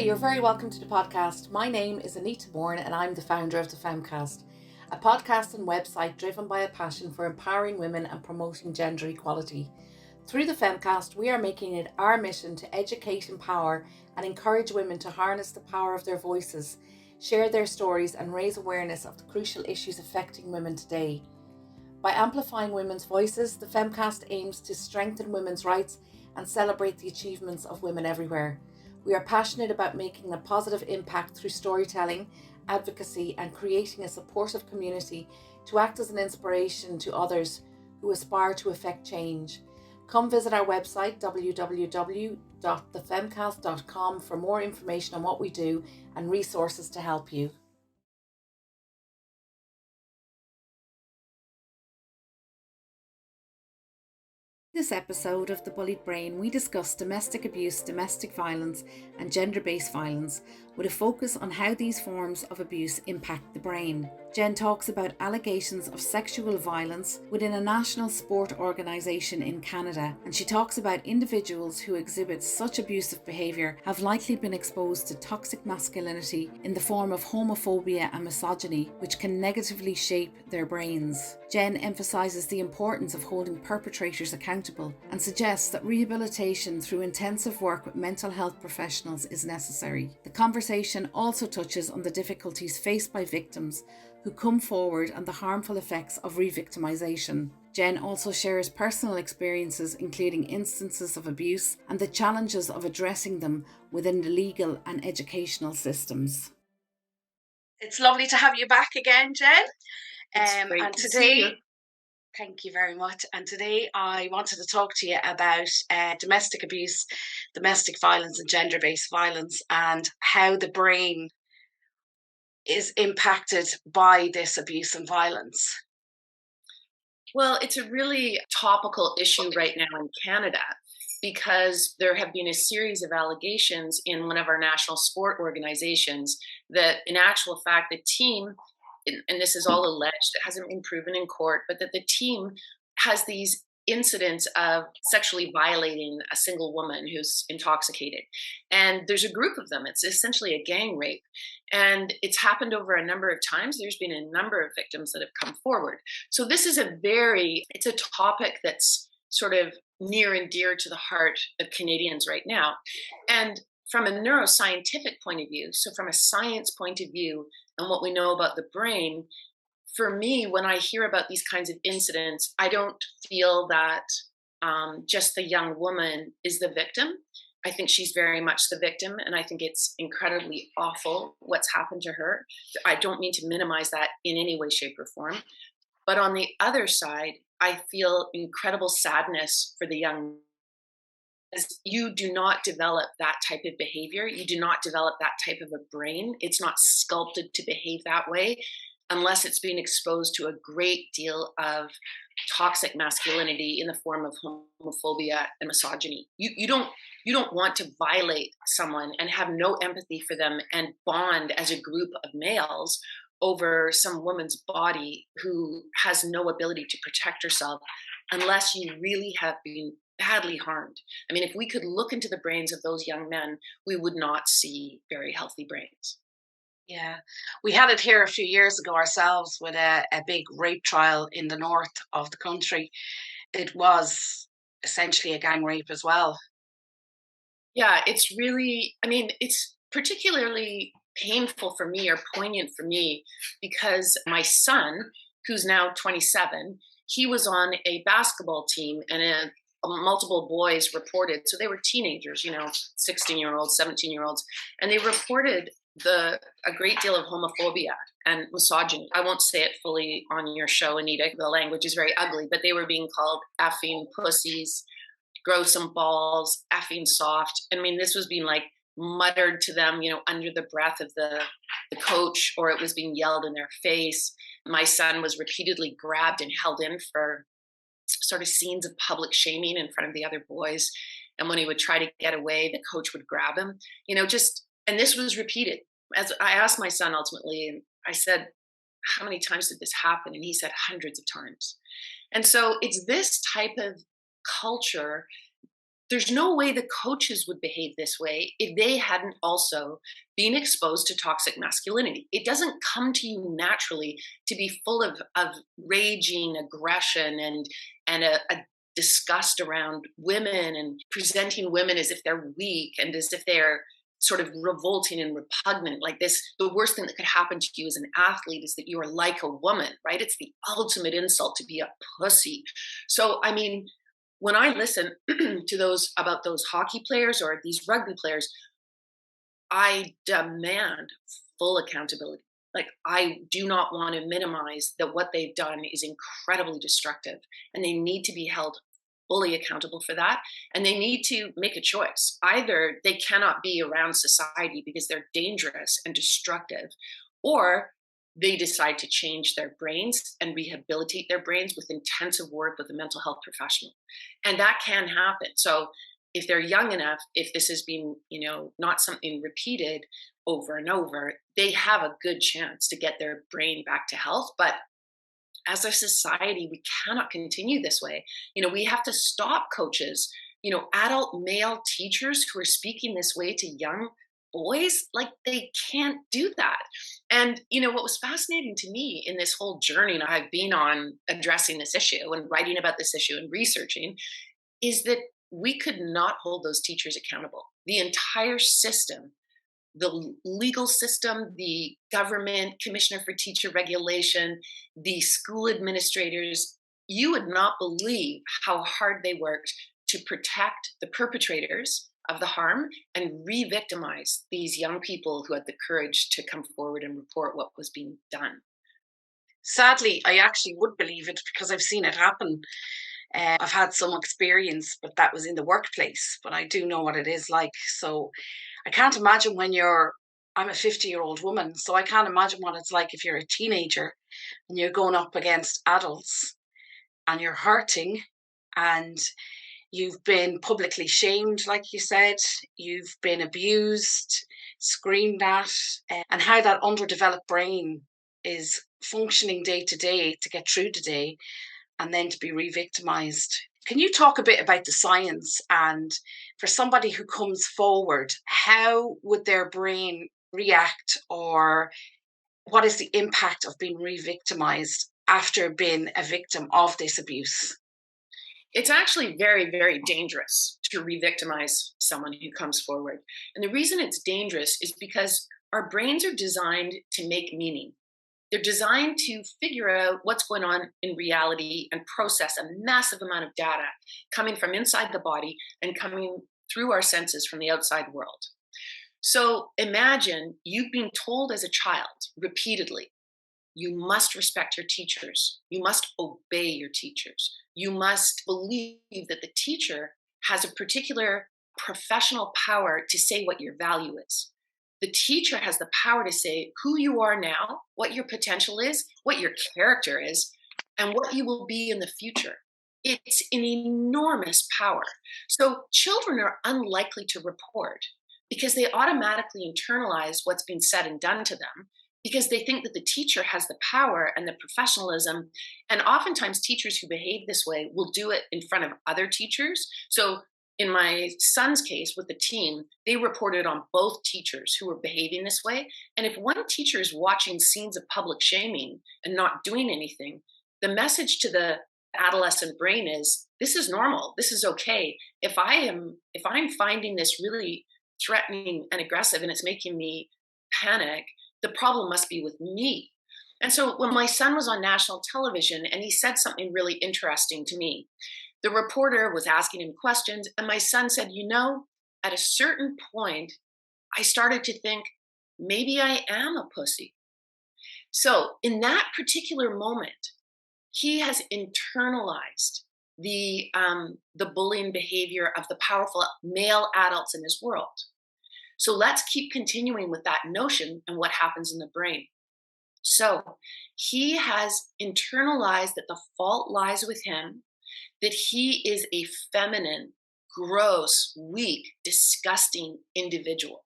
you're very welcome to the podcast. My name is Anita Bourne and I'm the founder of the Femcast, a podcast and website driven by a passion for empowering women and promoting gender equality. Through the Femcast, we are making it our mission to educate, empower and encourage women to harness the power of their voices, share their stories and raise awareness of the crucial issues affecting women today. By amplifying women's voices, the Femcast aims to strengthen women's rights and celebrate the achievements of women everywhere. We are passionate about making a positive impact through storytelling, advocacy, and creating a supportive community to act as an inspiration to others who aspire to effect change. Come visit our website www.thefemcast.com for more information on what we do and resources to help you. In this episode of The Bullied Brain, we discuss domestic abuse, domestic violence, and gender-based violence with a focus on how these forms of abuse impact the brain. Jen talks about allegations of sexual violence within a national sport organisation in Canada, and she talks about individuals who exhibit such abusive behaviour have likely been exposed to toxic masculinity in the form of homophobia and misogyny, which can negatively shape their brains. Jen emphasises the importance of holding perpetrators accountable and suggests that rehabilitation through intensive work with mental health professionals is necessary. The conversation also touches on the difficulties faced by victims who come forward and the harmful effects of revictimization. Jen also shares personal experiences, including instances of abuse and the challenges of addressing them within the legal and educational systems. It's lovely to have you back again, Jen. And today, thank you very much. And today I wanted to talk to you about domestic abuse, domestic violence and gender-based violence and how the brain is impacted by this abuse and violence. Well, it's a really topical issue right now in Canada because there have been a series of allegations in one of our national sport organizations that in actual fact the team, and this is all alleged, it hasn't been proven in court, but that the team has these incidents of sexually violating a single woman who's intoxicated. And there's a group of them. It's essentially a gang rape. And it's happened over a number of times. There's been a number of victims that have come forward. So this is it's a topic that's sort of near and dear to the heart of Canadians right now. And from a neuroscientific point of view, so from a science point of view and what we know about the brain, for me, when I hear about these kinds of incidents, I don't feel that just the young woman is the victim. I think she's very much the victim, and I think it's incredibly awful what's happened to her. I don't mean to minimize that in any way, shape, or form. But on the other side, I feel incredible sadness for the young. As you do not develop that type of behavior, you do not develop that type of a brain. It's not sculpted to behave that way unless it's been exposed to a great deal of toxic masculinity in the form of homophobia and misogyny. You don't want to violate someone and have no empathy for them and bond as a group of males over some woman's body who has no ability to protect herself unless you really have been badly harmed. I mean, if we could look into the brains of those young men, we would not see very healthy brains. Yeah, we had it here a few years ago ourselves with a big rape trial in the north of the country. It was essentially a gang rape as well. Yeah, it's really, I mean, it's particularly painful for me or poignant for me because my son, who's now 27, he was on a basketball team and multiple boys reported, so they were teenagers, 16-year-olds, 17-year-olds, and they reported a great deal of homophobia and misogyny. I won't say it fully on your show, Anita. The language is very ugly, but they were being called effing pussies, grow some balls, effing soft. I mean, this was being like muttered to them, under the breath of the coach, or it was being yelled in their face. My son was repeatedly grabbed and held in for sort of scenes of public shaming in front of the other boys. And when he would try to get away, the coach would grab him, and this was repeated. As I asked my son ultimately, and I said, how many times did this happen? And he said hundreds of times. And so it's this type of culture there's no way the coaches would behave this way if they hadn't also been exposed to toxic masculinity. It doesn't come to you naturally to be full of raging aggression and a disgust around women and presenting women as if they're weak and as if they're sort of revolting and repugnant like this. The worst thing that could happen to you as an athlete is that you are like a woman, right? It's the ultimate insult to be a pussy. So I mean, when I listen to those about those hockey players or these rugby players, I demand full accountability. Like, I do not want to minimize that what they've done is incredibly destructive, and they need to be held fully accountable for that. And they need to make a choice. Either they cannot be around society because they're dangerous and destructive, or they decide to change their brains and rehabilitate their brains with intensive work with a mental health professional. And that can happen. So if they're young enough, if this has been, not something repeated over and over, they have a good chance to get their brain back to health. But as a society, we cannot continue this way. We have to stop coaches, adult male teachers who are speaking this way to young boys. Like, they can't do that. And, what was fascinating to me in this whole journey and I've been on addressing this issue and writing about this issue and researching is that we could not hold those teachers accountable. The entire system, the legal system, the government, Commissioner for Teacher Regulation, the school administrators, you would not believe how hard they worked to protect the perpetrators of the harm and re-victimize these young people who had the courage to come forward and report what was being done. Sadly, I actually would believe it because I've seen it happen. I've had some experience, but that was in the workplace. But I do know what it is like. So I can't imagine I'm a 50-year-old woman, so I can't imagine what it's like if you're a teenager and you're going up against adults and you're hurting and you've been publicly shamed, like you said, you've been abused, screamed at, and how that underdeveloped brain is functioning day to day to get through the day and then to be re-victimized. Can you talk a bit about the science, and for somebody who comes forward, how would their brain react, or what is the impact of being re-victimized after being a victim of this abuse? It's actually very, very dangerous to re-victimize someone who comes forward. And the reason it's dangerous is because our brains are designed to make meaning. They're designed to figure out what's going on in reality and process a massive amount of data coming from inside the body and coming through our senses from the outside world. So imagine you've been told as a child repeatedly, you must respect your teachers. You must obey your teachers. You must believe that the teacher has a particular professional power to say what your value is. The teacher has the power to say who you are now, what your potential is, what your character is, and what you will be in the future. It's an enormous power. So children are unlikely to report because they automatically internalize what's been said and done to them because they think that the teacher has the power and the professionalism. And oftentimes teachers who behave this way will do it in front of other teachers. So in my son's case with the team, they reported on both teachers who were behaving this way. And if one teacher is watching scenes of public shaming and not doing anything, the message to the adolescent brain is, this is normal, this is okay. If I'm finding this really threatening and aggressive and it's making me panic, the problem must be with me. And so when my son was on national television and he said something really interesting to me, the reporter was asking him questions, and my son said, at a certain point, I started to think, maybe I am a pussy. So in that particular moment, he has internalized the bullying behavior of the powerful male adults in his world. So let's keep continuing with that notion and what happens in the brain. So he has internalized that the fault lies with him, that he is a feminine, gross, weak, disgusting individual.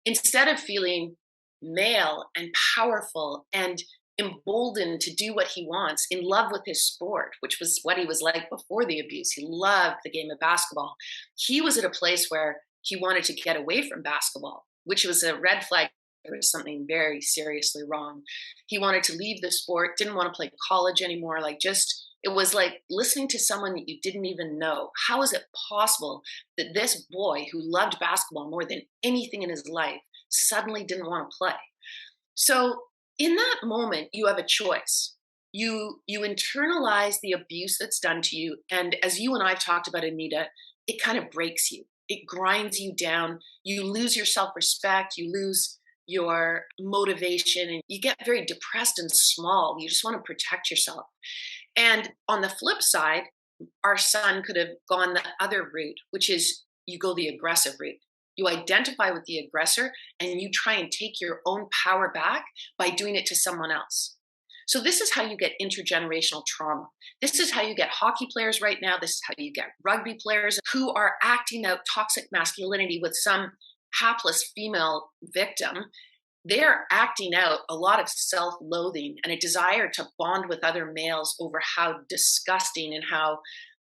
Instead of feeling male and powerful and emboldened to do what he wants, in love with his sport, which was what he was like before the abuse. He loved the game of basketball. He was at a place where he wanted to get away from basketball, which was a red flag. There was something very seriously wrong. He wanted to leave the sport, didn't want to play college anymore. Like, just, it was like listening to someone that you didn't even know. How is it possible that this boy who loved basketball more than anything in his life suddenly didn't want to play? So in that moment, you have a choice. You internalize the abuse that's done to you, and as you and I've talked about, Anita, it kind of breaks you. It grinds you down. You lose your self-respect. You lose your motivation, and you get very depressed and small. You just want to protect yourself. And on the flip side, our son could have gone the other route, which is you go the aggressive route. You identify with the aggressor and you try and take your own power back by doing it to someone else. So, this is how you get intergenerational trauma. This is how you get hockey players right now. This is how you get rugby players who are acting out toxic masculinity with some hapless female victim. They're acting out a lot of self-loathing and a desire to bond with other males over how disgusting and how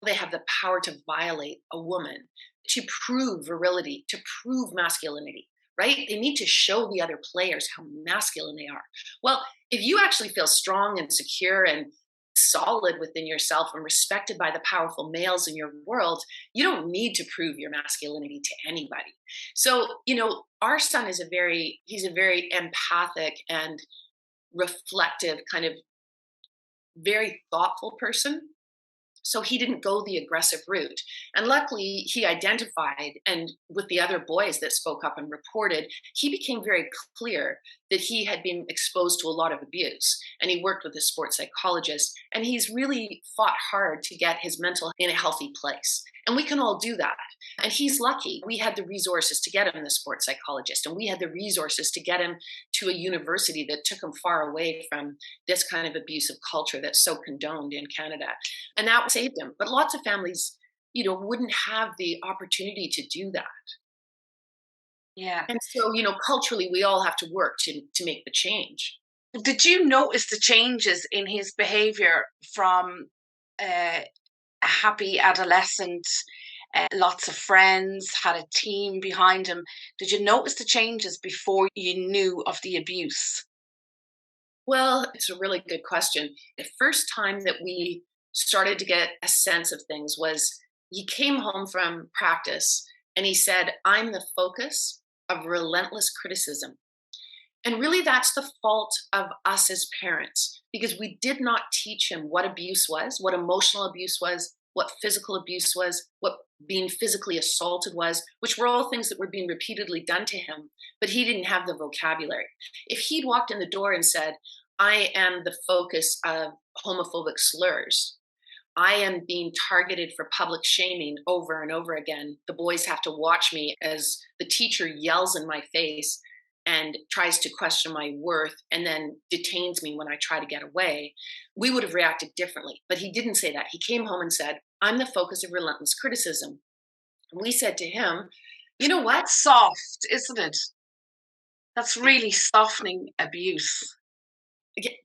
they have the power to violate a woman, to prove virility, to prove masculinity, right? They need to show the other players how masculine they are. Well, if you actually feel strong and secure and solid within yourself and respected by the powerful males in your world, you don't need to prove your masculinity to anybody. So, our son is he's a very empathic and reflective, kind of very thoughtful person. So he didn't go the aggressive route. And luckily, he identified, and with the other boys that spoke up and reported, he became very clear that he had been exposed to a lot of abuse. And he worked with a sports psychologist, and he's really fought hard to get his mental in a healthy place. And we can all do that. And he's lucky. We had the resources to get him the sports psychologist, and we had the resources to get him to a university that took him far away from this kind of abusive culture that's so condoned in Canada. And that saved him. But lots of families, wouldn't have the opportunity to do that. Yeah. And so, culturally, we all have to work to make the change. Did you notice the changes in his behavior from a happy adolescent, lots of friends, had a team behind him? Did you notice the changes before you knew of the abuse? Well, it's a really good question. The first time that we started to get a sense of things was he came home from practice and he said, "I'm the focus of relentless criticism." And really, that's the fault of us as parents, because we did not teach him what abuse was, what emotional abuse was, what physical abuse was, what being physically assaulted was, which were all things that were being repeatedly done to him, but he didn't have the vocabulary. If he'd walked in the door and said, "I am the focus of homophobic slurs, I am being targeted for public shaming over and over again. The boys have to watch me as the teacher yells in my face and tries to question my worth and then detains me when I try to get away," we would have reacted differently. But he didn't say that. He came home and said, "I'm the focus of relentless criticism." And we said to him, "You know what? That's soft, isn't it? That's really softening abuse.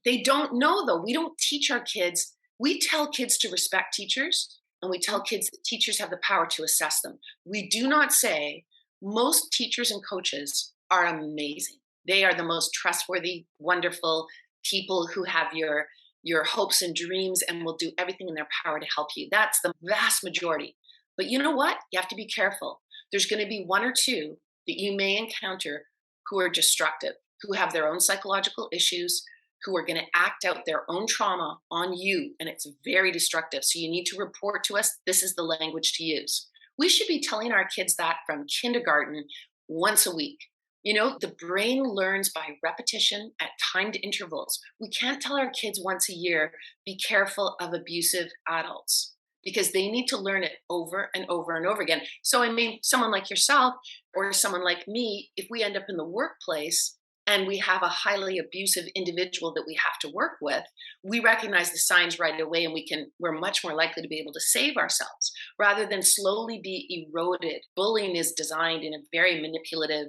They don't know, though. We don't teach our kids. We tell kids to respect teachers, and we tell kids that teachers have the power to assess them. We do not say most teachers and coaches are amazing. They are the most trustworthy, wonderful people who have your hopes and dreams and will do everything in their power to help you. That's the vast majority. But you know what? You have to be careful. There's going to be one or two that you may encounter who are destructive, who have their own psychological issues, who are going to act out their own trauma on you, and it's very destructive. So you need to report to us. This is the language to use. We should be telling our kids that from kindergarten once a week. The brain learns by repetition at timed intervals. We can't tell our kids once a year, "Be careful of abusive adults," because they need to learn it over and over and over again. So, someone like yourself or someone like me, if we end up in the workplace and we have a highly abusive individual that we have to work with, we recognize the signs right away, and we're much more likely to be able to save ourselves rather than slowly be eroded. Bullying is designed in a very manipulative,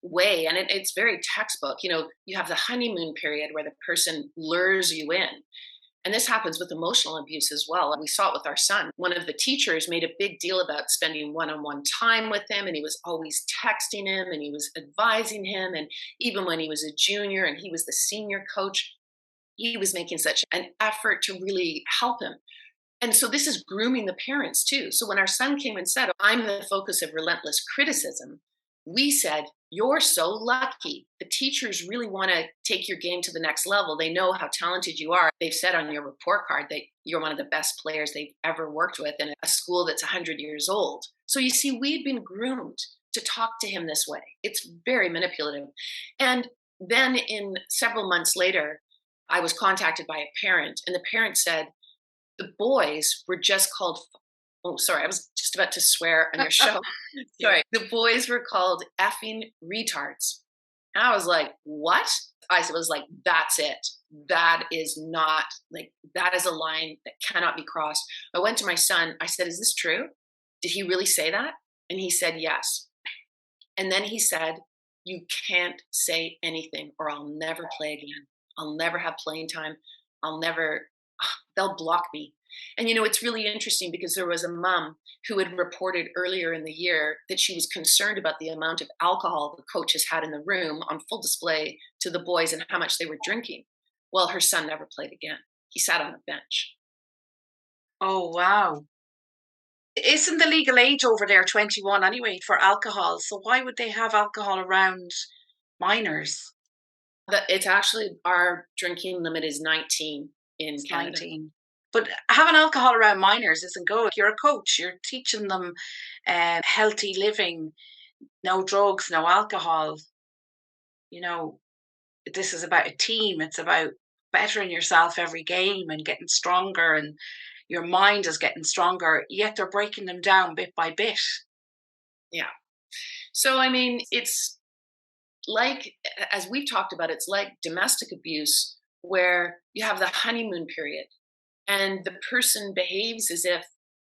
way, and it's very textbook. You have the honeymoon period where the person lures you in. And this happens with emotional abuse as well. And we saw it with our son. One of the teachers made a big deal about spending one on one time with him. And he was always texting him and he was advising him. And even when he was a junior and he was the senior coach, he was making such an effort to really help him. And so this is grooming the parents too. So when our son came and said, I'm the focus of relentless criticism, we said, you're so lucky. The teachers really want to take your game to the next level. They know how talented you are. They've said on your report card that you're one of the best players they've ever worked with in a school that's 100 years old. So you see, we'd been groomed to talk to him this way. It's very manipulative. And then in several months later, I was contacted by a parent, and the parent said, the boys were just called, oh, sorry, I was just about to swear on your show. Sorry. The boys were called effing retards. And I was like, what? I was like, that's it. That is not, like, that is a line that cannot be crossed. I went to my son. I said, is this true? Did he really say that? And he said, yes. And then he said, you can't say anything or I'll never play again. I'll never have playing time. I'll never, they'll block me. And it's really interesting because there was a mom who had reported earlier in the year that she was concerned about the amount of alcohol the coaches had in the room on full display to the boys and how much they were drinking. Well, her son never played again. He sat on the bench. Oh, wow. Isn't the legal age over there 21 anyway for alcohol? So why would they have alcohol around minors? It's actually, our drinking limit is 19 in It's Canada. 19. But having alcohol around minors isn't good. You're a coach, you're teaching them healthy living, no drugs, no alcohol. You know, this is about a team. It's about bettering yourself every game and getting stronger, and your mind is getting stronger, yet they're breaking them down bit by bit. Yeah. So, I mean, it's like, as we've talked about, it's like domestic abuse where you have the honeymoon period and the person behaves as if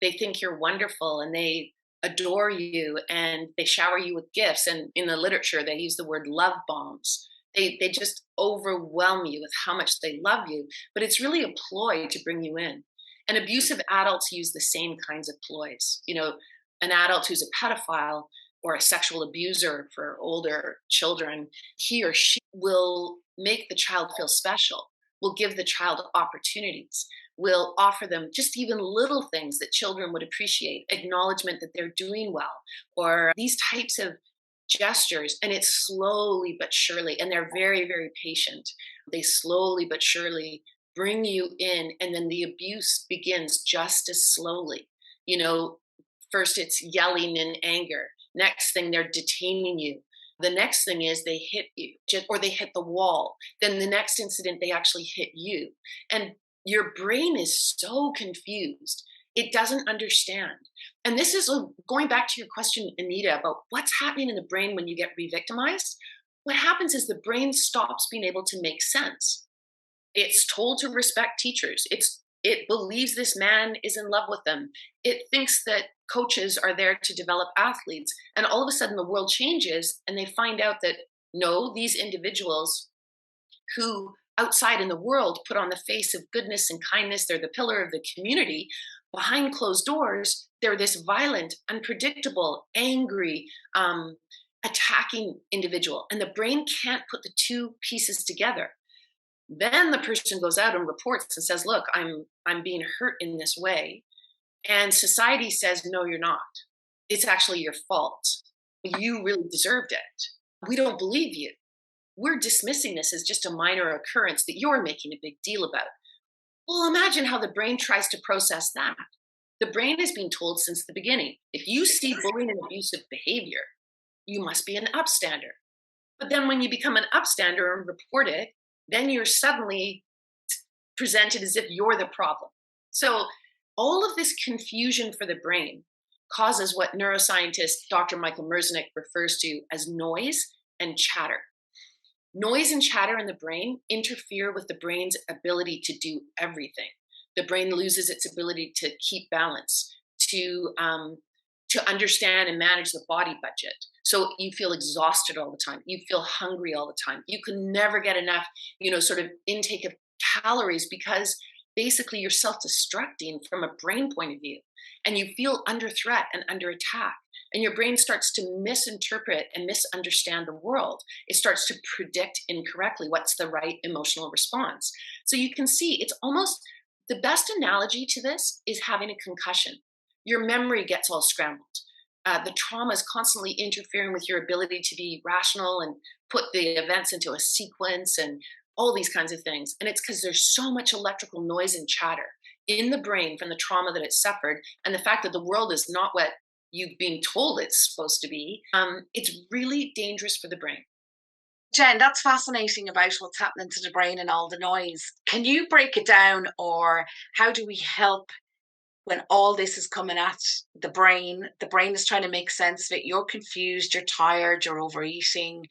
they think you're wonderful and they adore you and they shower you with gifts. And in the literature, they use the word love bombs. They just overwhelm you with how much they love you, but it's really a ploy to bring you in. And abusive adults use the same kinds of ploys. An adult who's a pedophile or a sexual abuser for older children, he or she will make the child feel special, will give the child opportunities, will offer them just even little things that children would appreciate, acknowledgement that they're doing well, or these types of gestures. And it's slowly but surely, and they're very, very patient. They slowly but surely bring you in, and then the abuse begins just as slowly. First it's yelling in anger. Next thing, they're detaining you. The next thing is they hit you, or they hit the wall. Then the next incident, they actually hit you. And your brain is so confused. It doesn't understand. And this is going back to your question, Anita, about what's happening in the brain when you get re-victimized. What happens is the brain stops being able to make sense. It's told to respect teachers. It believes this man is in love with them. It thinks that coaches are there to develop athletes. And all of a sudden the world changes and they find out that no, these individuals who outside in the world put on the face of goodness and kindness, they're the pillar of the community. Behind closed doors, they're this violent, unpredictable, angry, attacking individual. And the brain can't put the two pieces together. Then the person goes out and reports and says, look, I'm being hurt in this way. And society says, no, you're not. It's actually your fault. You really deserved it. We don't believe you. We're dismissing this as just a minor occurrence that you're making a big deal about. Well, imagine how the brain tries to process that. The brain has been told since the beginning, if you see bullying and abusive behavior, you must be an upstander. But then when you become an upstander and report it, then you're suddenly presented as if you're the problem. So all of this confusion for the brain causes what neuroscientist Dr. Michael Merznick refers to as noise and chatter. Noise and chatter in the brain interfere with the brain's ability to do everything. The brain loses its ability to keep balance, to to understand and manage the body budget. So you feel exhausted all the time. You feel hungry all the time. You can never get enough, sort of intake of calories because basically you're self-destructing from a brain point of view, and you feel under threat and under attack. And your brain starts to misinterpret and misunderstand the world. It starts to predict incorrectly what's the right emotional response. So you can see it's almost the best analogy to this is having a concussion. Your memory gets all scrambled. The trauma is constantly interfering with your ability to be rational and put the events into a sequence and all these kinds of things. And it's because there's so much electrical noise and chatter in the brain from the trauma that it suffered, and the fact that the world is not what you've been told it's supposed to be. It's really dangerous for the brain. Jen, that's fascinating about what's happening to the brain and all the noise. Can you break it down, or how do we help when all this is coming at the brain? The brain is trying to make sense of it. You're confused, you're tired, you're overeating,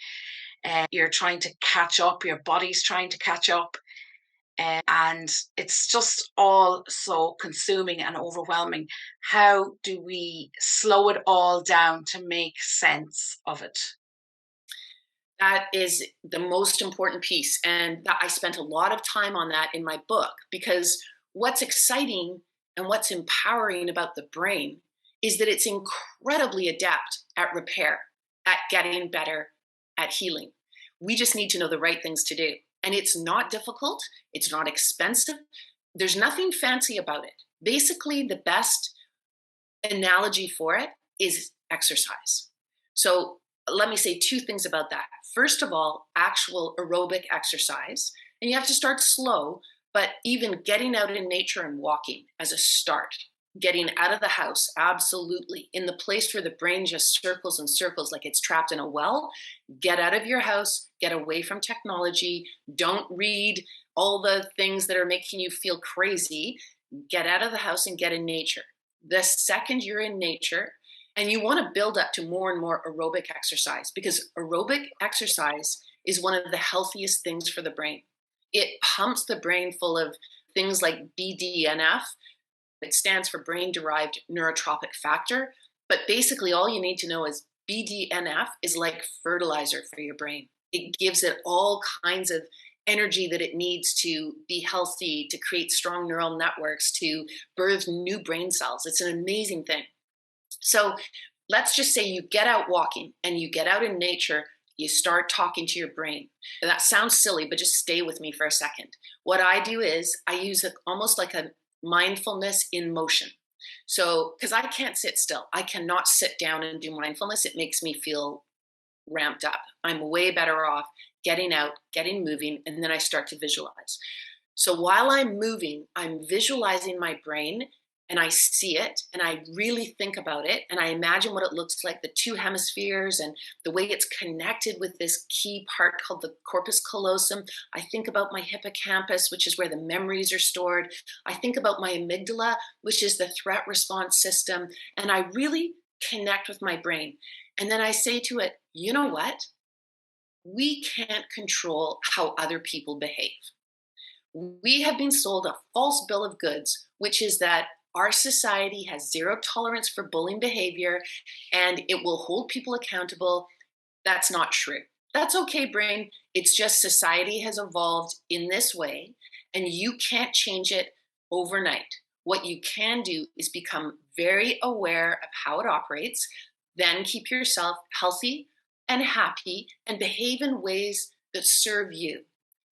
you're trying to catch up, your body's trying to catch up. And it's just all so consuming and overwhelming. How do we slow it all down to make sense of it? That is the most important piece. And I spent a lot of time on that in my book, because what's exciting and what's empowering about the brain is that it's incredibly adept at repair, at getting better, at healing. We just need to know the right things to do. And it's not difficult, it's not expensive, there's nothing fancy about it. Basically, the best analogy for it is exercise. So let me say two things about that. First of all, actual aerobic exercise. And you have to start slow, but even getting out in nature and walking as a start. Getting out of the house, absolutely. In the place where the brain just circles and circles like it's trapped in a well, get out of your house, get away from technology. Don't read all the things that are making you feel crazy. Get out of the house and get in nature. The second you're in nature, and you want to build up to more and more aerobic exercise, because aerobic exercise is one of the healthiest things for the brain. It pumps the brain full of things like BDNF. It stands for brain-derived neurotropic factor. But basically, all you need to know is BDNF is like fertilizer for your brain. It gives it all kinds of energy that it needs to be healthy, to create strong neural networks, to birth new brain cells. It's an amazing thing. So let's just say you get out walking and you get out in nature, you start talking to your brain. And that sounds silly, but just stay with me for a second. What I do is I use almost like a mindfulness in motion. So, because I can't sit still, I cannot sit down and do mindfulness. It makes me feel ramped up. I'm way better off getting out, getting moving, and then I start to visualize. So while I'm moving, I'm visualizing my brain, and I see it and I really think about it and I imagine what it looks like, the two hemispheres and the way it's connected with this key part called the corpus callosum. I think about my hippocampus, which is where the memories are stored. I think about my amygdala, which is the threat response system. And I really connect with my brain. And then I say to it, you know what? We can't control how other people behave. We have been sold a false bill of goods, which is that our society has zero tolerance for bullying behavior and it will hold people accountable. That's not true. That's okay, brain. It's just society has evolved in this way and you can't change it overnight. What you can do is become very aware of how it operates, then keep yourself healthy and happy and behave in ways that serve you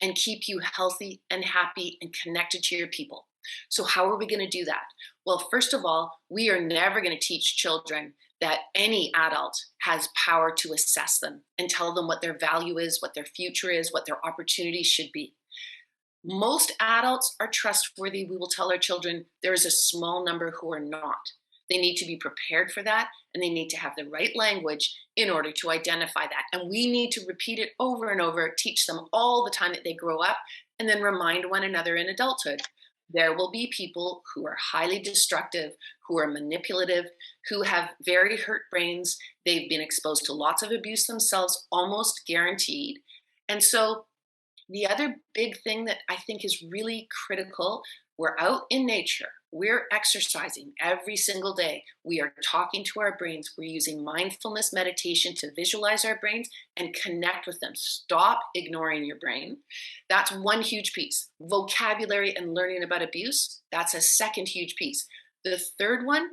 and keep you healthy and happy and connected to your people. So how are we going to do that? Well, first of all, we are never going to teach children that any adult has power to assess them and tell them what their value is, what their future is, what their opportunities should be. Most adults are trustworthy. We will tell our children there is a small number who are not. They need to be prepared for that, and they need to have the right language in order to identify that. And we need to repeat it over and over, teach them all the time that they grow up, and then remind one another in adulthood. There will be people who are highly destructive, who are manipulative, who have very hurt brains. They've been exposed to lots of abuse themselves, almost guaranteed. And so the other big thing that I think is really critical, we're out in nature, we're exercising every single day. We are talking to our brains. We're using mindfulness meditation to visualize our brains and connect with them. Stop ignoring your brain. That's one huge piece. Vocabulary and learning about abuse, that's a second huge piece. The third one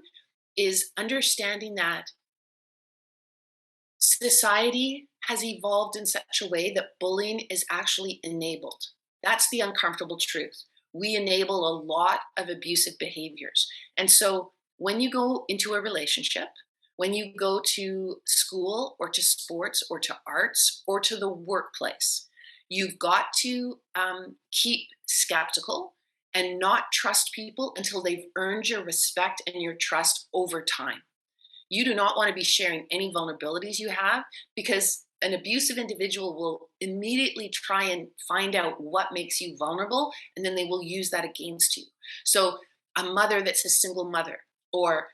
is understanding that society has evolved in such a way that bullying is actually enabled. That's the uncomfortable truth. We enable a lot of abusive behaviors. And so when you go into a relationship, when you go to school or to sports or to arts or to the workplace, you've got to keep skeptical and not trust people until they've earned your respect and your trust over time. You do not want to be sharing any vulnerabilities you have, because an abusive individual will immediately try and find out what makes you vulnerable, and then they will use that against you. So, a mother that's a single mother, or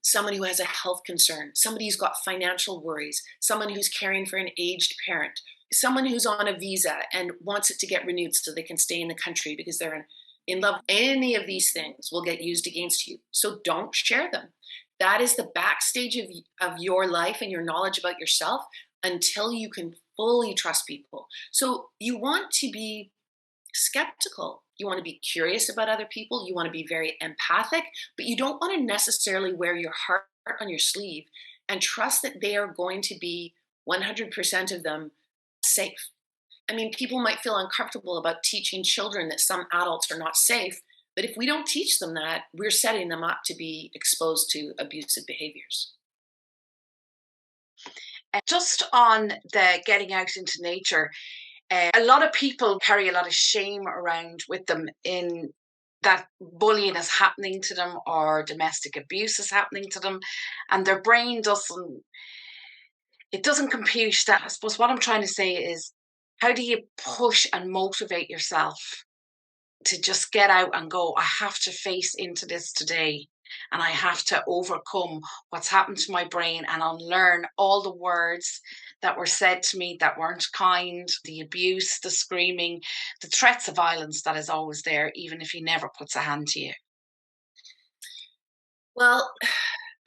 someone who has a health concern, somebody who's got financial worries, someone who's caring for an aged parent, someone who's on a visa and wants it to get renewed so they can stay in the country because they're in love. Any of these things will get used against you. So don't share them. That is the backstage of your life and your knowledge about yourself until you can fully trust people. So you want to be skeptical. You want to be curious about other people. You want to be very empathic, but you don't want to necessarily wear your heart on your sleeve and trust that they are going to be 100% of them safe. I mean, people might feel uncomfortable about teaching children that some adults are not safe, but if we don't teach them that, we're setting them up to be exposed to abusive behaviors. And just on the getting out into nature, a lot of people carry a lot of shame around with them in that bullying is happening to them or domestic abuse is happening to them, and their brain doesn't compute that. I suppose what I'm trying to say is, how do you push and motivate yourself to just get out and go, I have to face into this today, and I have to overcome what's happened to my brain and unlearn all the words that were said to me that weren't kind, the abuse, the screaming, the threats of violence that is always there, even if he never puts a hand to you. Well,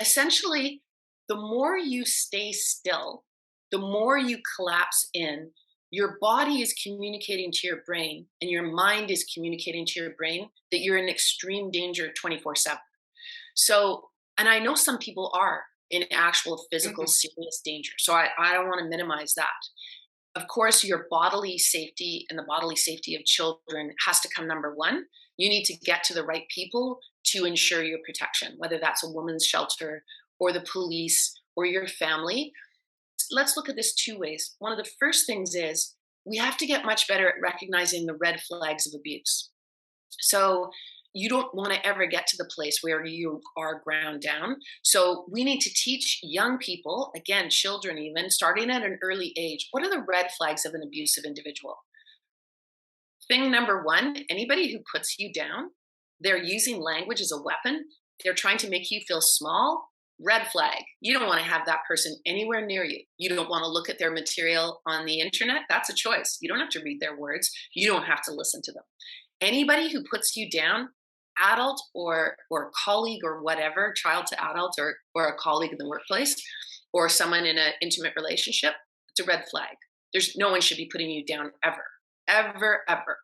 essentially, the more you stay still, the more you collapse in, your body is communicating to your brain and your mind is communicating to your brain that you're in extreme danger 24/7. So, and I know some people are in actual physical Mhm. serious danger. So I don't want to minimize that. Of course, your bodily safety and the bodily safety of children has to come number one. You need to get to the right people to ensure your protection, whether that's a women's shelter or the police or your family. Let's look at this two ways. One of the first things is we have to get much better at recognizing the red flags of abuse. So you don't want to ever get to the place where you are ground down. So we need to teach young people, again, children even, starting at an early age, what are the red flags of an abusive individual? Thing number one, anybody who puts you down, they're using language as a weapon. They're trying to make you feel small. Red flag. You don't want to have that person anywhere near you. You don't want to look at their material on the internet. That's a choice. You don't have to read their words. You don't have to listen to them. Anybody who puts you down, adult or colleague or whatever, child to adult or a colleague in the workplace or someone in an intimate relationship, it's a red flag. There's no one should be putting you down ever, ever, ever.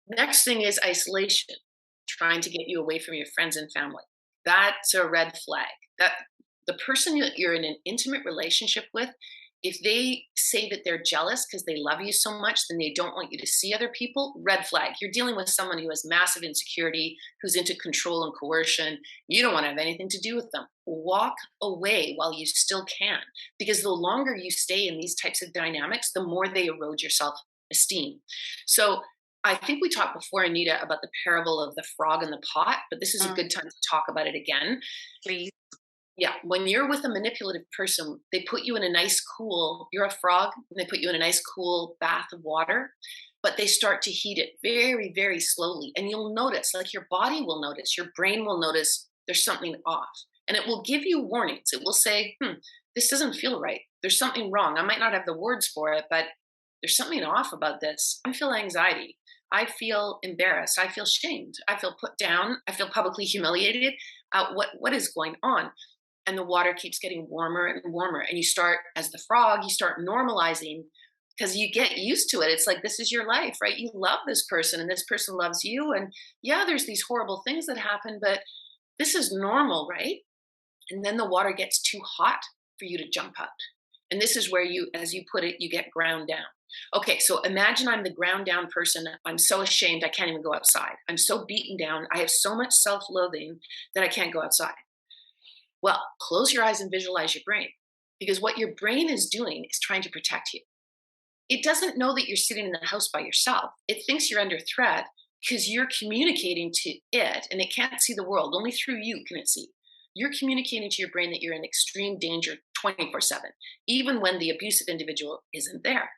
Next thing is isolation, trying to get you away from your friends and family. That's a red flag. That the person that you're in an intimate relationship with, if they say that they're jealous because they love you so much, then they don't want you to see other people, red flag. You're dealing with someone who has massive insecurity, who's into control and coercion. You don't want to have anything to do with them. Walk away while you still can, because the longer you stay in these types of dynamics, the more they erode your self esteem. So I think we talked before, Anita, about the parable of the frog in the pot, but this is a Mm, good time to talk about it again. please. Yeah, when you're with a manipulative person, they put you in a nice, cool, you're a frog, and they put you in a nice, cool bath of water, but they start to heat it very, very slowly. And you'll notice, like your body will notice, your brain will notice there's something off. And it will give you warnings. It will say, this doesn't feel right. There's something wrong. I might not have the words for it, but there's something off about this. I feel anxiety. I feel embarrassed. I feel shamed. I feel put down. I feel publicly humiliated. What is going on? And the water keeps getting warmer and warmer. And you start, as the frog, you start normalizing because you get used to it. It's like, this is your life, right? You love this person and this person loves you. And yeah, there's these horrible things that happen, but this is normal, right? And then the water gets too hot for you to jump out. And this is where you, as you put it, you get ground down. Okay, so imagine I'm the ground down person. I'm so ashamed I can't even go outside. I'm so beaten down. I have so much self loathing that I can't go outside. Well, close your eyes and visualize your brain, because what your brain is doing is trying to protect you. It doesn't know that you're sitting in the house by yourself. It thinks you're under threat because you're communicating to it, and it can't see the world. Only through you can it see. You're communicating to your brain that you're in extreme danger 24/7, even when the abusive individual isn't there.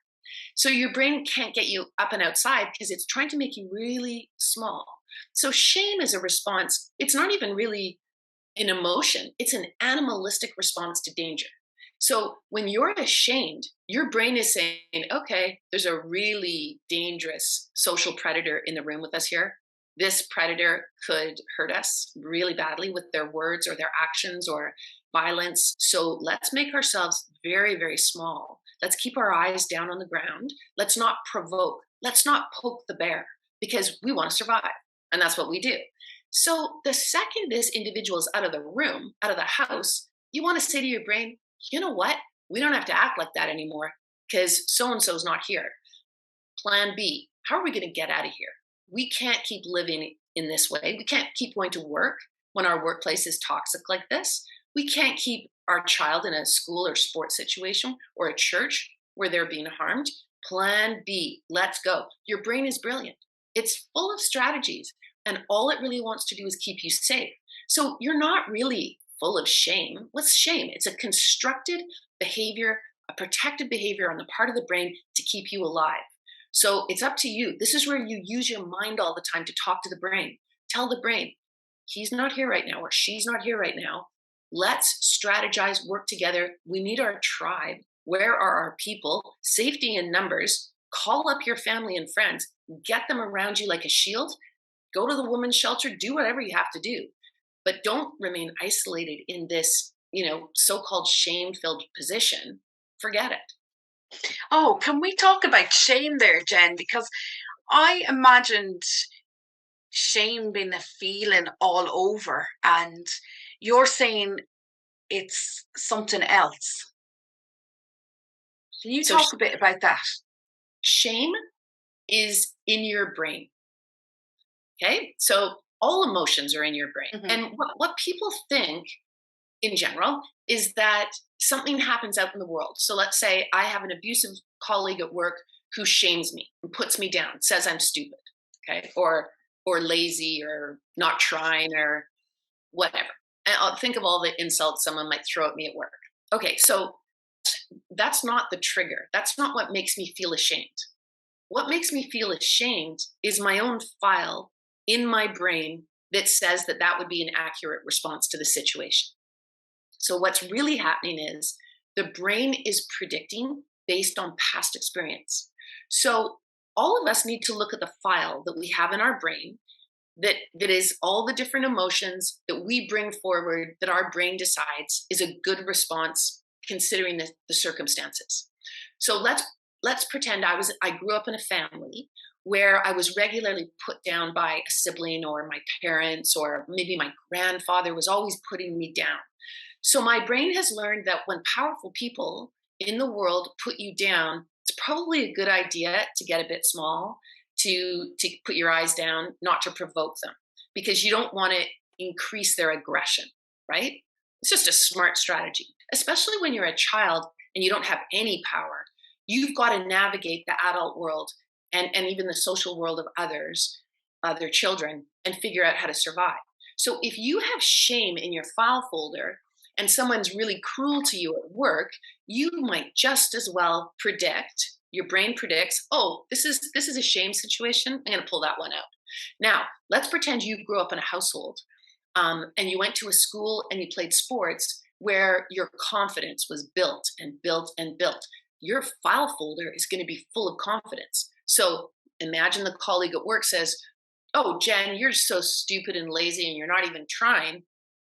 So your brain can't get you up and outside because it's trying to make you really small. So shame is a response. It's not even really an emotion, it's an animalistic response to danger. So when you're ashamed, your brain is saying, okay, there's a really dangerous social predator in the room with us here. This predator could hurt us really badly with their words or their actions or violence. So let's make ourselves very, very small. Let's keep our eyes down on the ground. Let's not provoke. Let's not poke the bear because we want to survive. And that's what we do. So the second this individual is out of the room, out of the house, you want to say to your brain, you know what? We don't have to act like that anymore because so and so is not here. Plan B, how are we going to get out of here? We can't keep living in this way. We can't keep going to work when our workplace is toxic like this. We can't keep our child in a school or sports situation or a church where they're being harmed. Plan B, let's go. Your brain is brilliant. It's full of strategies, and all it really wants to do is keep you safe. So you're not really full of shame. What's shame? It's a constructed behavior, a protective behavior on the part of the brain to keep you alive. So it's up to you. This is where you use your mind all the time to talk to the brain. Tell the brain, he's not here right now, or she's not here right now. Let's strategize, work together. We need our tribe. Where are our people? Safety in numbers. Call up your family and friends. Get them around you like a shield. Go to the women's shelter. Do whatever you have to do. But don't remain isolated in this, so-called shame-filled position. Forget it. Oh, can we talk about shame there, Jen? Because I imagined shame being a feeling all over, and you're saying it's something else. Can you So talk a bit about that? shame is in your brain. Okay. So all emotions are in your brain. Mm-hmm. And what people think in general is that something happens out in the world. So let's say I have an abusive colleague at work who shames me and puts me down, says I'm stupid, okay, or lazy or not trying or whatever. And I'll think of all the insults someone might throw at me at work. Okay, so that's not the trigger. That's not what makes me feel ashamed. What makes me feel ashamed is my own file in my brain that says that that would be an accurate response to the situation. So what's really happening is the brain is predicting based on past experience. So all of us need to look at the file that we have in our brain that is all the different emotions that we bring forward that our brain decides is a good response considering the circumstances. So let's pretend I grew up in a family where I was regularly put down by a sibling or my parents, or maybe my grandfather was always putting me down. So my brain has learned that when powerful people in the world put you down, it's probably a good idea to get a bit small, to put your eyes down, not to provoke them, because you don't want to increase their aggression, right? It's just a smart strategy, especially when you're a child and you don't have any power. You've got to navigate the adult world and even the social world of others, other children, and figure out how to survive. So if you have shame in your file folder and someone's really cruel to you at work, you might just as well predict, your brain predicts, oh, this is a shame situation. I'm going to pull that one out. Now, let's pretend you grew up in a household and you went to a school and you played sports where your confidence was built and built and built. your file folder is going to be full of confidence. So imagine the colleague at work says, "Oh, Jen, you're so stupid and lazy and you're not even trying."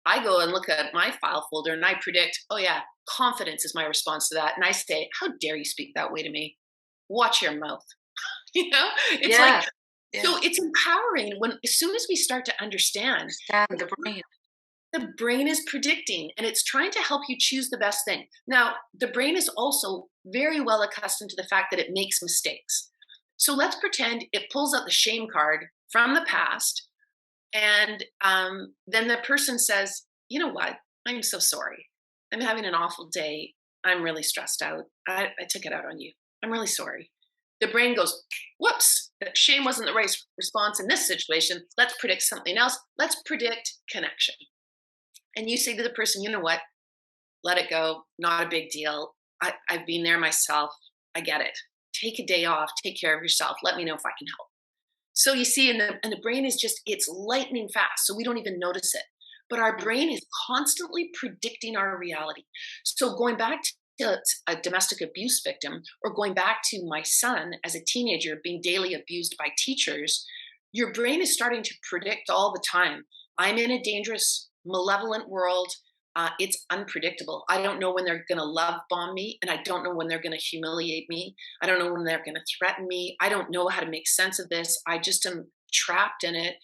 I go and look at my file folder and I predict, "Oh, yeah, confidence is my response to that." And I say, "How dare you speak that way to me? Watch your mouth." It's like, Yeah. Yeah. so it's empowering when, as soon as we start to understand Understand the brain. the brain is predicting and it's trying to help you choose the best thing. Now, the brain is also very well accustomed to the fact that it makes mistakes. So let's pretend it pulls out the shame card from the past, and then the person says, "You know what? I'm so sorry. I'm having an awful day. I'm really stressed out. I took it out on you. I'm really sorry." The brain goes, "Whoops, shame wasn't the right response in this situation. Let's predict something else. Let's predict connection." And you say to the person, "You know what? Let it go. Not a big deal. I've been there myself. I get it. Take a day off. Take care of yourself. Let me know if I can help." So you see, and the brain is just, it's lightning fast. So we don't even notice it. But our brain is constantly predicting our reality. So going back to a domestic abuse victim, or going back to my son as a teenager being daily abused by teachers, your brain is starting to predict all the time. I'm in a dangerous, malevolent world. It's unpredictable. I don't know when they're going to love bomb me, and I don't know when they're going to humiliate me. I don't know when they're going to threaten me. I don't know how to make sense of this. I just am trapped in it.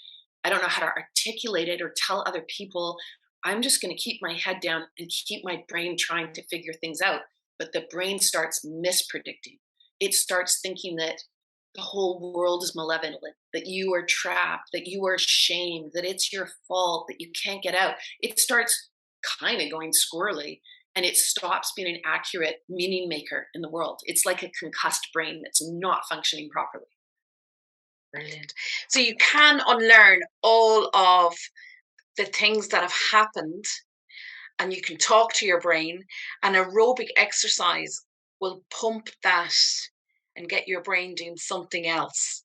I don't know how to articulate it or tell other people. I'm just going to keep my head down and keep my brain trying to figure things out. But the brain starts mispredicting. It starts thinking that the whole world is malevolent, that you are trapped, that you are shamed, that it's your fault, that you can't get out. It starts kind of going squirrely, and it stops being an accurate meaning maker in the world. It's like a concussed brain that's not functioning properly. Brilliant. So you can unlearn all of the things that have happened, and you can talk to your brain, and aerobic exercise will pump that and get your brain doing something else.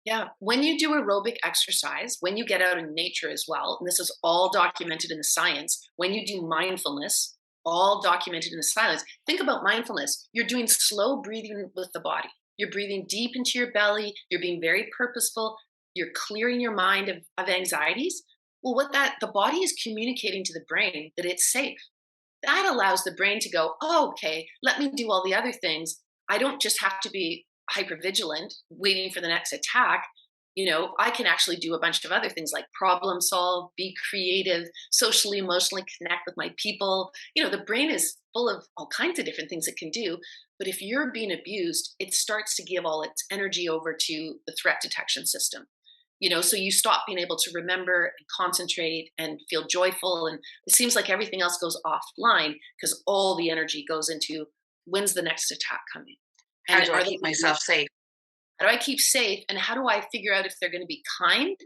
Yeah. When you do aerobic exercise, when you get out in nature as well, and this is all documented in the science, when you do mindfulness, all documented in the science, think about mindfulness. You're doing slow breathing with the body. You're breathing deep into your belly. You're being very purposeful. You're clearing your mind of anxieties. Well, what that, the body is communicating to the brain that it's safe. That allows the brain to go, "Oh, okay, let me do all the other things. I don't just have to be hyper vigilant, waiting for the next attack. I can actually do a bunch of other things like problem solve, be creative, socially, emotionally connect with my people." The brain is full of all kinds of different things it can do. But if you're being abused, it starts to give all its energy over to the threat detection system. So you stop being able to remember and concentrate and feel joyful, and it seems like everything else goes offline because all the energy goes into, when's the next attack coming, How and do I are they keep gonna be, myself safe? how do I keep safe, and how do I figure out if they're going to be kind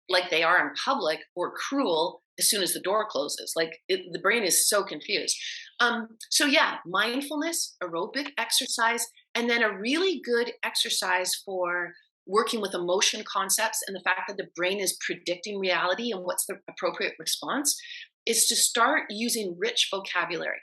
like they are in public, or cruel as soon as the door closes. The brain is so confused. So yeah, mindfulness, aerobic exercise, and then a really good exercise for working with emotion concepts and the fact that the brain is predicting reality and what's the appropriate response, is to start using rich vocabulary.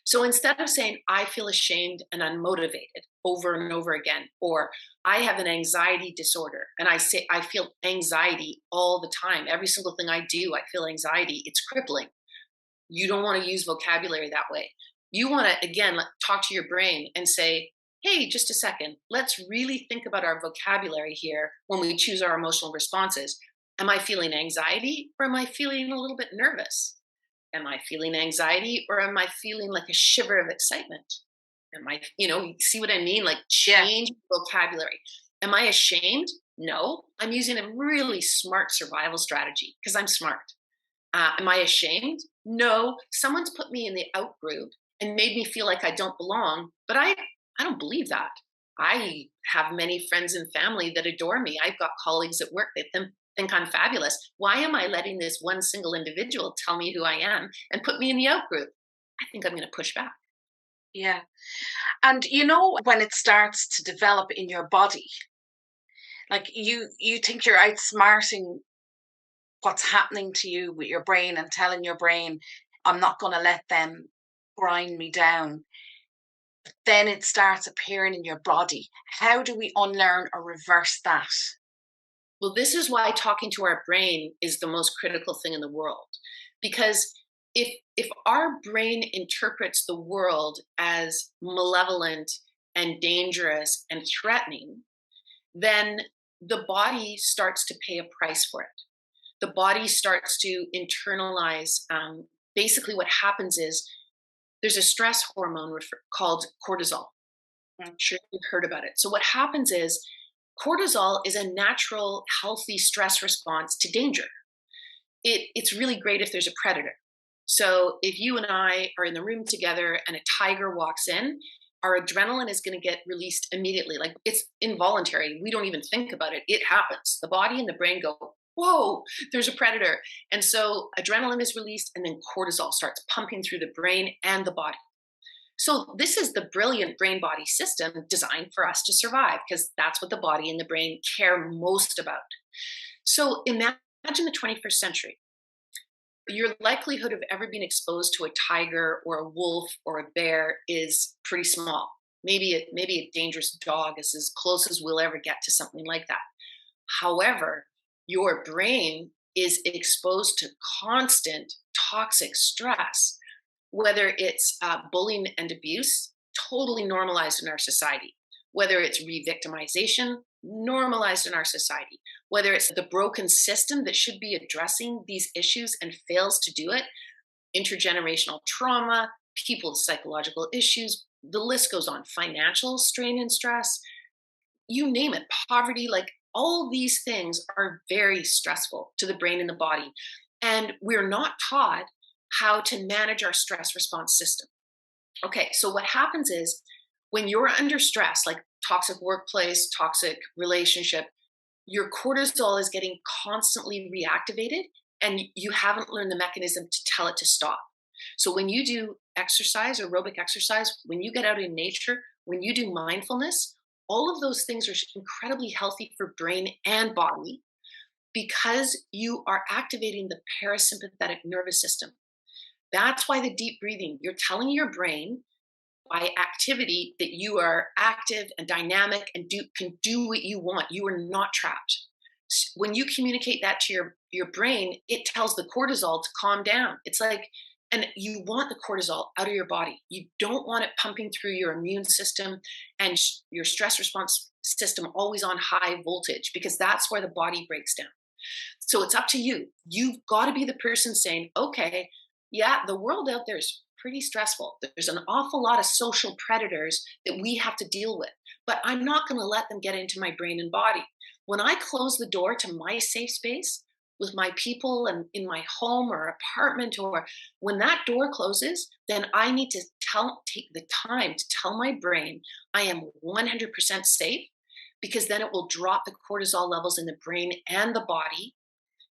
So instead of saying, "I feel ashamed and unmotivated," over and over again, or "I have an anxiety disorder," and I say, "I feel anxiety all the time. Every single thing I do, I feel anxiety. It's crippling." You don't want to use vocabulary that way. You want to, again, talk to your brain and say, "Hey, just a second. Let's really think about our vocabulary here when we choose our emotional responses. Am I feeling anxiety, or am I feeling a little bit nervous? Am I feeling anxiety, or am I feeling like a shiver of excitement? Am I, you see what I mean? Like, Yeah. change vocabulary. Am I ashamed? No, I'm using a really smart survival strategy because I'm smart. Am I ashamed? No, someone's put me in the out group and made me feel like I don't belong, but I don't believe that. I have many friends and family that adore me. I've got colleagues at work that think I'm fabulous. Why am I letting this one single individual tell me who I am and put me in the out group? I think I'm going to push back. Yeah. And when it starts to develop in your body, like you think you're outsmarting what's happening to you with your brain and telling your brain, I'm not going to let them grind me down. Then it starts appearing in your body. How do we unlearn or reverse that? Well, this is why talking to our brain is the most critical thing in the world. Because if our brain interprets the world as malevolent and dangerous and threatening, then the body starts to pay a price for it. The body starts to internalize. Basically, what happens is there's a stress hormone called cortisol. I'm sure you've heard about it. So, what happens is cortisol is a natural, healthy stress response to danger. It's really great if there's a predator. So if you and I are in the room together and a tiger walks in, our adrenaline is going to get released immediately. Like it's involuntary. We don't even think about it. It happens. The body and the brain go, whoa, there's a predator. And so adrenaline is released and then cortisol starts pumping through the brain and the body. So this is the brilliant brain body system designed for us to survive because that's what the body and the brain care most about. So imagine the 21st century. Your likelihood of ever being exposed to a tiger or a wolf or a bear is pretty small. Maybe a dangerous dog is as close as we'll ever get to something like that. However, your brain is exposed to constant toxic stress, whether it's bullying and abuse, totally normalized in our society, whether it's revictimization, normalized in our society, whether it's the broken system that should be addressing these issues and fails to do it, intergenerational trauma, people's psychological issues, the list goes on, financial strain and stress, you name it, poverty, like all these things are very stressful to the brain and the body. And we're not taught how to manage our stress response system. Okay, so what happens is when you're under stress, like toxic workplace, toxic relationship, your cortisol is getting constantly reactivated and you haven't learned the mechanism to tell it to stop. So when you do exercise, aerobic exercise, when you get out in nature, when you do mindfulness, all of those things are incredibly healthy for brain and body because you are activating the parasympathetic nervous system. That's why the deep breathing, you're telling your brain by activity that you are active and dynamic and can do what you want. You are not trapped. When you communicate that to your brain, it tells the cortisol to calm down. It's like, and you want the cortisol out of your body. You don't want it pumping through your immune system and your stress response system always on high voltage because that's where the body breaks down. So it's up to you. You've got to be the person saying, okay, yeah, the world out there is pretty stressful. There's an awful lot of social predators that we have to deal with, but I'm not going to let them get into my brain and body. When I close the door to my safe space with my people and in my home or apartment, or when that door closes, then I need to take the time to tell my brain I am 100% safe because then it will drop the cortisol levels in the brain and the body.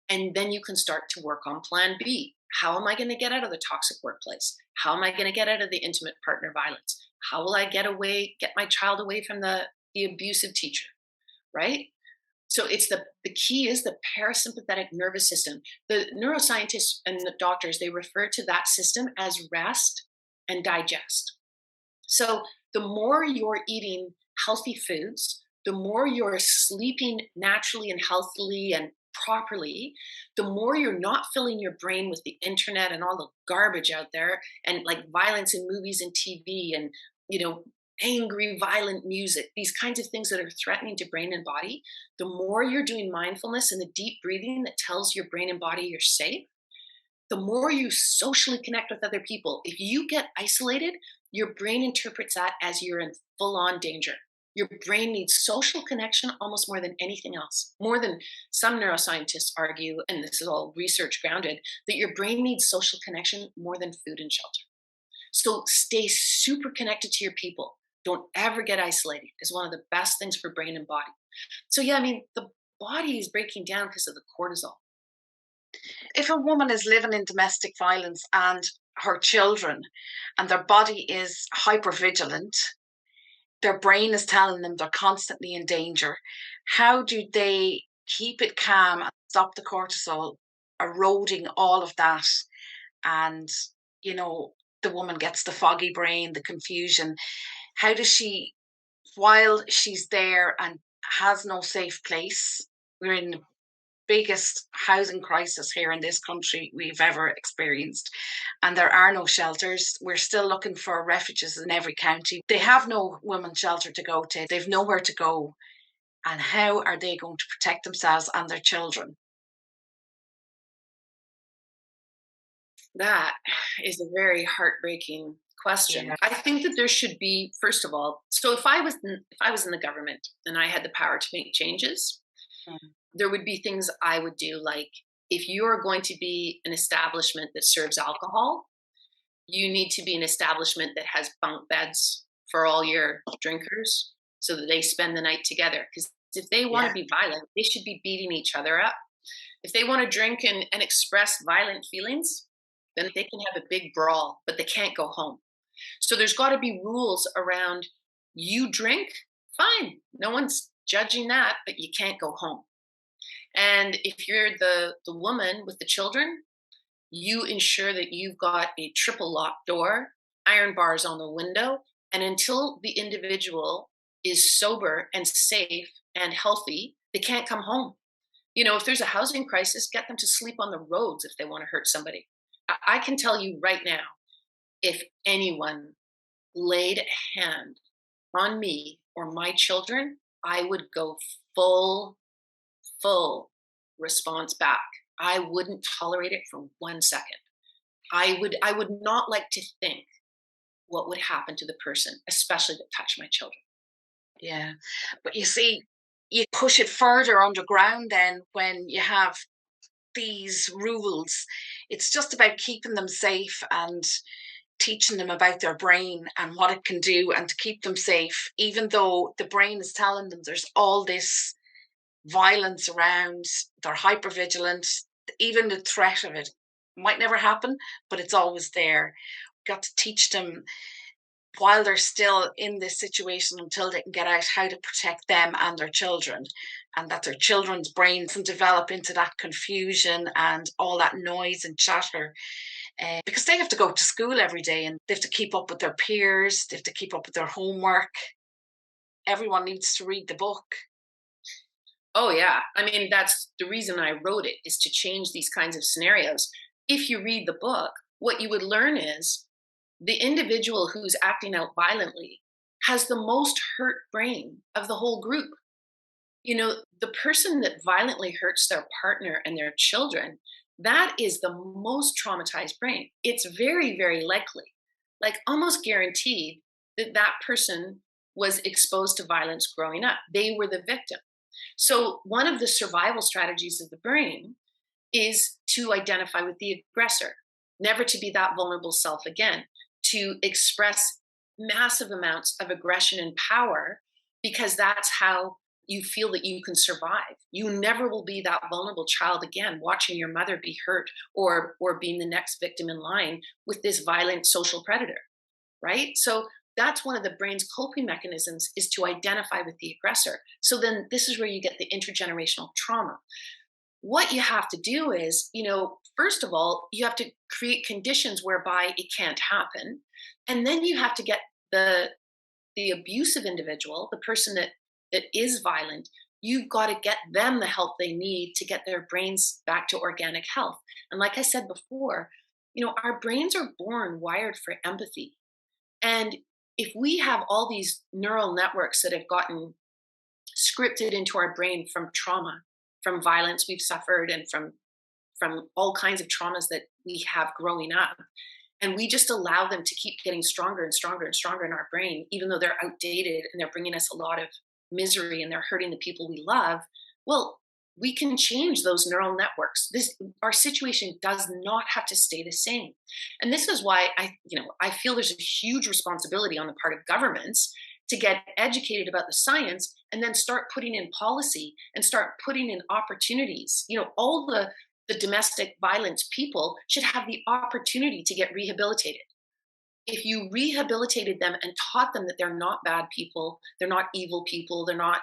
And then you can start to work on plan B. How am I going to get out of the toxic workplace? How am I going to get out of the intimate partner violence? How will I get my child away from the abusive teacher? Right? So it's the key is the parasympathetic nervous system. The neuroscientists and the doctors, they refer to that system as rest and digest. So the more you're eating healthy foods, the more you're sleeping naturally and healthily and properly, the more you're not filling your brain with the internet and all the garbage out there and like violence in movies and TV and, angry, violent music, these kinds of things that are threatening to brain and body, the more you're doing mindfulness and the deep breathing that tells your brain and body you're safe, the more you socially connect with other people. If you get isolated, your brain interprets that as you're in full on danger. Your brain needs social connection almost more than anything else. More than some neuroscientists argue, and this is all research grounded, that your brain needs social connection more than food and shelter. So stay super connected to your people. Don't ever get isolated is one of the best things for brain and body. So yeah, the body is breaking down because of the cortisol. If a woman is living in domestic violence and her children and their body is hypervigilant, their brain is telling them they're constantly in danger, how do they keep it calm and stop the cortisol eroding all of that and, you know, the woman gets the foggy brain, the confusion. How does she, while she's there and has no safe place, we're in the biggest housing crisis here in this country we've ever experienced, and there are no shelters. We're still looking for refuges in every county. They have no women's shelter to go to, they've nowhere to go. And how are they going to protect themselves and their children? That is a very heartbreaking question. Yeah. I think that there should be, first of all, so if I was in the government and I had the power to make changes, Mm. there would be things I would do, like if you are going to be an establishment that serves alcohol, you need to be an establishment that has bunk beds for all your drinkers so that they spend the night together. Because if they want Yeah. to be violent, they should be beating each other up. If they want to drink and express violent feelings, then they can have a big brawl, but they can't go home. So there's got to be rules around, you drink, fine. No one's judging that, but you can't go home. And if you're the woman with the children, you ensure that you've got a triple locked door, iron bars on the window, and until the individual is sober and safe and healthy, they can't come home. If there's a housing crisis, get them to sleep on the roads if they want to hurt somebody. I can tell you right now, if anyone laid a hand on me or my children, I would go full response back. I wouldn't tolerate it for 1 second. I would not like to think what would happen to the person, especially that touched my children. Yeah. But you see, you push it further underground then when you have these rules. It's just about keeping them safe and teaching them about their brain and what it can do and to keep them safe, even though the brain is telling them there's all this violence around, they're hyper vigilant, even the threat of it might never happen, but it's always there. Got to teach them while they're still in this situation until they can get out how to protect them and their children, and that their children's brains can develop into that confusion and all that noise and chatter, because they have to go to school every day and they have to keep up with their peers, they have to keep up with their homework. Everyone needs to read the book. Oh yeah. I mean, that's the reason I wrote it, is to change these kinds of scenarios. If you read the book, what you would learn is the individual who's acting out violently has the most hurt brain of the whole group. The person that violently hurts their partner and their children, that is the most traumatized brain. It's very, very likely, like almost guaranteed, that that person was exposed to violence growing up. They were the victim. So, one of the survival strategies of the brain is to identify with the aggressor, never to be that vulnerable self again, to express massive amounts of aggression and power, because that's how you feel that you can survive. You never will be that vulnerable child again, watching your mother be hurt or being the next victim in line with this violent social predator, right? So that's one of the brain's coping mechanisms, is to identify with the aggressor. So then this is where you get the intergenerational trauma. What you have to do is, first of all, you have to create conditions whereby it can't happen. And then you have to get the abusive individual, the person that is violent, you've got to get them the help they need to get their brains back to organic health. And like I said before, our brains are born wired for empathy. And if we have all these neural networks that have gotten scripted into our brain from trauma, from violence we've suffered, and from all kinds of traumas that we have growing up, and we just allow them to keep getting stronger and stronger and stronger in our brain, even though they're outdated and they're bringing us a lot of misery and they're hurting the people we love, well, we can change those neural networks. Our situation does not have to stay the same. And this is why I feel there's a huge responsibility on the part of governments to get educated about the science and then start putting in policy and start putting in opportunities. All the domestic violence people should have the opportunity to get rehabilitated. If you rehabilitated them and taught them that they're not bad people, they're not evil people, they're not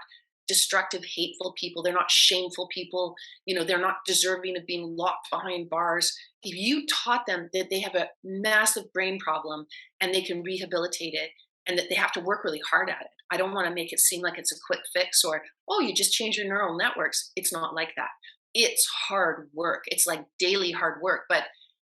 destructive, hateful people. They're not shameful people. They're not deserving of being locked behind bars. If you taught them that they have a massive brain problem and they can rehabilitate it and that they have to work really hard at it. I don't want to make it seem like it's a quick fix or, oh, you just change your neural networks. It's not like that. It's hard work. It's like daily hard work. But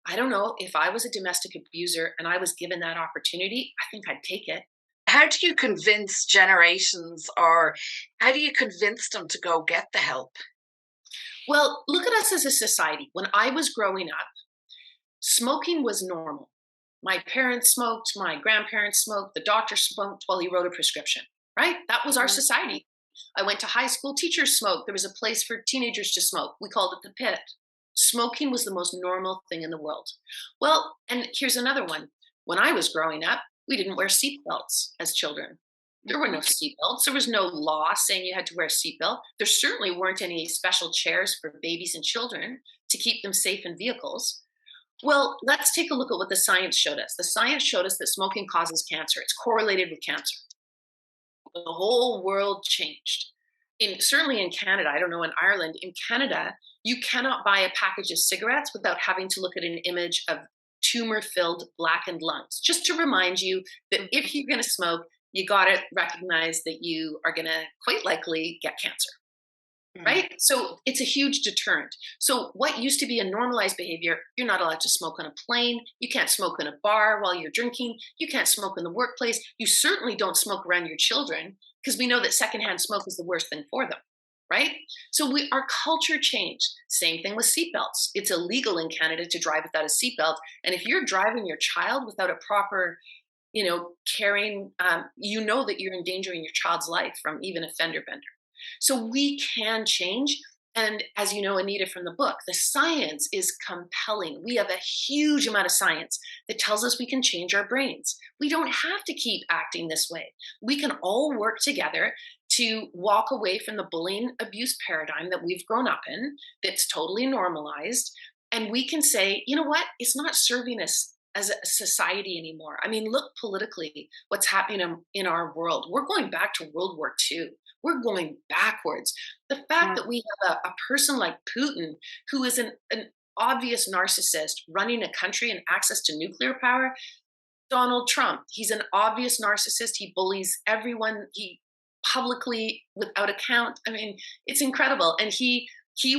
I don't know, if I was a domestic abuser and I was given that opportunity, I think I'd take it. How do you convince generations, or how do you convince them to go get the help? Well, look at us as a society. When I was growing up, smoking was normal. My parents smoked, my grandparents smoked, the doctor smoked while he wrote a prescription, right? That was our Mm. society. I went to high school, teachers smoked. There was a place for teenagers to smoke. We called it the pit. Smoking was the most normal thing in the world. Well, and here's another one. When I was growing up, we didn't wear seatbelts as children. There were no Mhm. seatbelts. There was no law saying you had to wear a seatbelt. There certainly weren't any special chairs for babies and children to keep them safe in vehicles. Well, let's take a look at what the science showed us. The science showed us that smoking causes cancer. It's correlated with cancer. The whole world changed. Certainly in Canada, I don't know in Ireland, in Canada, you cannot buy a package of cigarettes without having to look at an image of tumor-filled blackened lungs. Just to remind you that if you're going to smoke, you got to recognize that you are going to quite likely get cancer. Mm. Right? So it's a huge deterrent. So what used to be a normalized behavior, you're not allowed to smoke on a plane. You can't smoke in a bar while you're drinking. You can't smoke in the workplace. You certainly don't smoke around your children because we know that secondhand smoke is the worst thing for them. Right? So our culture changed. Same thing with seatbelts. It's illegal in Canada to drive without a seatbelt. And if you're driving your child without a proper, carrying, you know that you're endangering your child's life from even a fender bender. So we can change. And as you know, Anita, from the book, the science is compelling. We have a huge amount of science that tells us we can change our brains. We don't have to keep acting this way. We can all work together to walk away from the bullying abuse paradigm that we've grown up in, that's totally normalized. And we can say, you know what? It's not serving us as a society anymore. I mean, look politically, what's happening in our world. We're going back to World War II. We're going backwards. The fact Mm. that we have a person like Putin, who is an obvious narcissist running a country and access to nuclear power, Donald Trump, he's an obvious narcissist. He bullies everyone. He publicly, without account. I mean, it's incredible. And he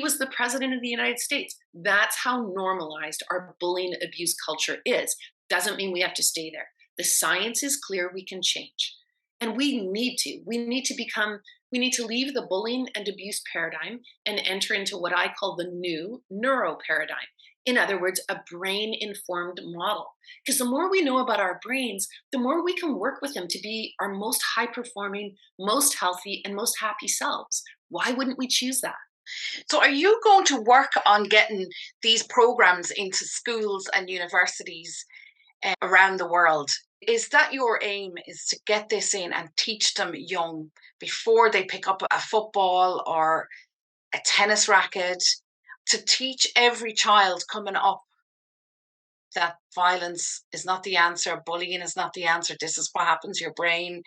was the president of the United States. That's how normalized our bullying abuse culture is. Doesn't mean we have to stay there. The science is clear, we can change. And we need to. We need to leave the bullying and abuse paradigm and enter into what I call the new neuro paradigm. In other words, a brain informed model. Because the more we know about our brains, the more we can work with them to be our most high performing, most healthy, and most happy selves. Why wouldn't we choose that? So, are you going to work on getting these programs into schools and universities around the world? Is that your aim? Is to get this in and teach them young before they pick up a football or a tennis racket, to teach every child coming up that violence is not the answer, bullying is not the answer. This is what happens to your brain.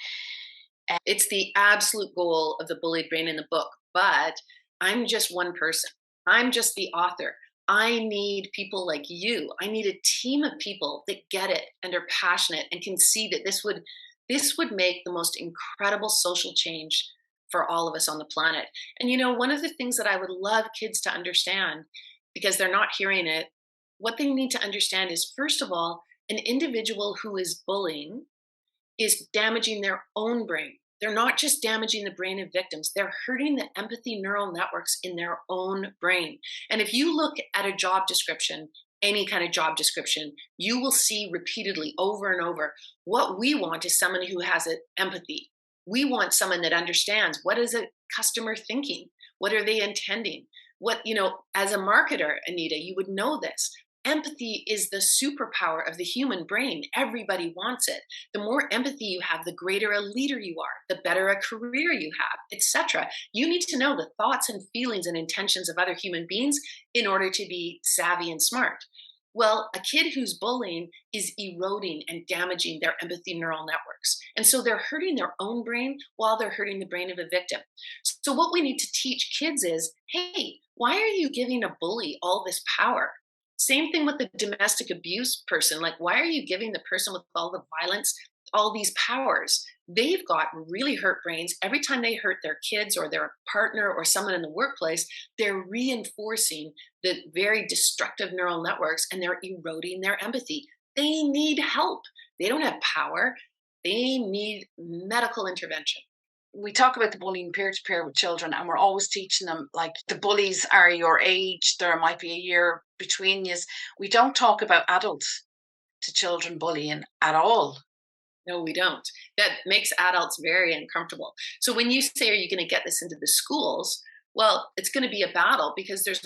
It's the absolute goal of the bullied brain in the book. But I'm just one person. I'm just the author. I need people like you. I need a team of people that get it and are passionate and can see that this would make the most incredible social change for all of us on the planet. And one of the things that I would love kids to understand, because they're not hearing it, what they need to understand is, first of all, an individual who is bullying is damaging their own brain. They're not just damaging the brain of victims, they're hurting the empathy neural networks in their own brain. And if you look at a job description, any kind of job description, you will see repeatedly over and over, what we want is someone who has empathy. We want someone that understands, what is a customer thinking? What are they intending? As a marketer, Anita, you would know this. Empathy is the superpower of the human brain. Everybody wants it. The more empathy you have, the greater a leader you are, the better a career you have, etc. You need to know the thoughts and feelings and intentions of other human beings in order to be savvy and smart. Well, a kid who's bullying is eroding and damaging their empathy neural networks. And so they're hurting their own brain while they're hurting the brain of a victim. So, what we need to teach kids is, hey, why are you giving a bully all this power? Same thing with the domestic abuse person. Like, why are you giving the person with all the violence all these powers? They've got really hurt brains. Every time they hurt their kids or their partner or someone in the workplace, they're reinforcing the very destructive neural networks and they're eroding their empathy. They need help. They don't have power. They need medical intervention. We talk about the bullying peer to peer with children, and we're always teaching them like the bullies are your age, there might be a year between you. We don't talk about adult to children bullying at all. No, we don't. That makes adults very uncomfortable. So when you say, are you going to get this into the schools? Well, it's going to be a battle because there's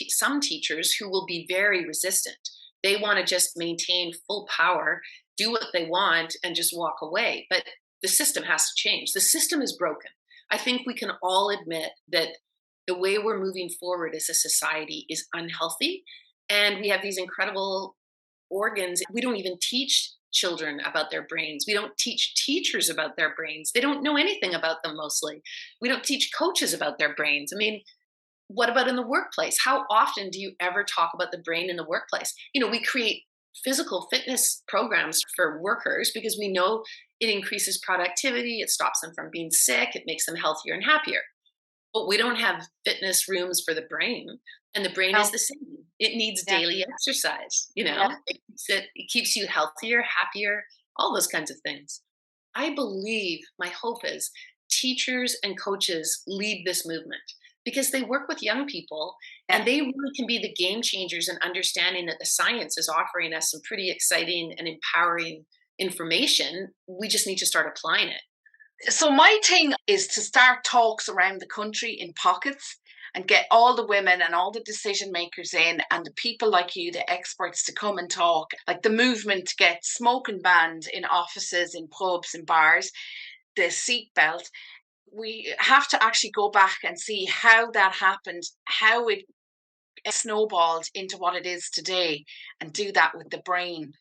some teachers who will be very resistant. They want to just maintain full power, do what they want, and just walk away. But the system has to change. The system is broken. I think we can all admit that the way we're moving forward as a society is unhealthy. And we have these incredible organs. We don't even teach children about their brains. We don't teach teachers about their brains. They don't know anything about them mostly. We don't teach coaches about their brains. I mean, what about in the workplace? How often do you ever talk about the brain in the workplace? We create physical fitness programs for workers because we know it increases productivity, it stops them from being sick, it makes them healthier and happier. But we don't have fitness rooms for the brain. And the brain is the same. It needs daily exercise. Yeah. It keeps you healthier, happier, all those kinds of things. I believe my hope is teachers and coaches lead this movement because they work with young people and they really can be the game changers in understanding that the science is offering us some pretty exciting and empowering information. We just need to start applying it. So my thing is to start talks around the country in pockets and get all the women and all the decision makers in and the people like you, the experts, to come and talk. Like the movement to get smoking banned in offices, in pubs, in bars, the seatbelt. We have to actually go back and see how that happened, how it snowballed into what it is today, and do that with the brain.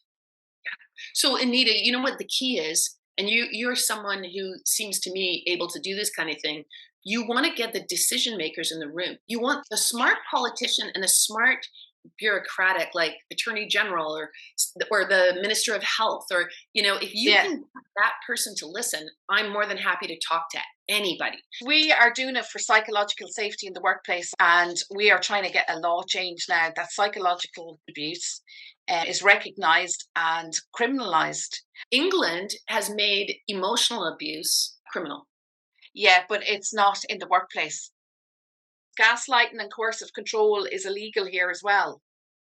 So Anita, you know what the key is? And you're someone who seems to me able to do this kind of thing. You want to get the decision makers in the room. You want a smart politician and a smart bureaucratic like attorney general or the minister of health or if you can get that person to listen, I'm more than happy to talk to anybody. We are doing it for psychological safety in the workplace, and we are trying to get a law change now that psychological abuse is recognized and criminalized. England has made emotional abuse criminal. Yeah, but it's not in the workplace. Gaslighting and coercive control is illegal here as well.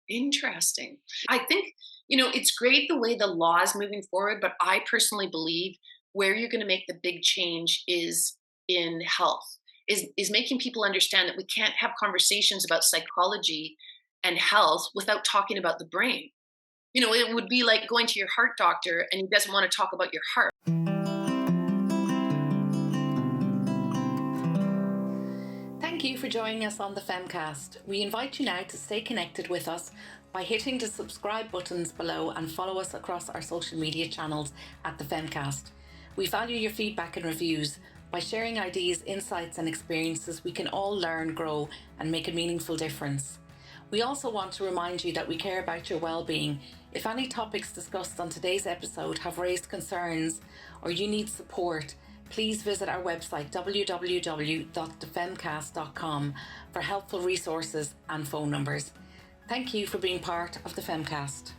Interesting. I think, it's great the way the law is moving forward, but I personally believe where you're going to make the big change is in health, is making people understand that we can't have conversations about psychology and health without talking about the brain. It would be like going to your heart doctor and he doesn't want to talk about your heart. Thank you for joining us on the Femcast. We invite you now to stay connected with us by hitting the subscribe buttons below and follow us across our social media channels at the Femcast. We value your feedback and reviews. By sharing ideas, insights and experiences, we can all learn, grow and make a meaningful difference. We also want to remind you that we care about your well-being. If any topics discussed on today's episode have raised concerns or you need support, please visit our website www.thefemcast.com for helpful resources and phone numbers. Thank you for being part of the Femcast.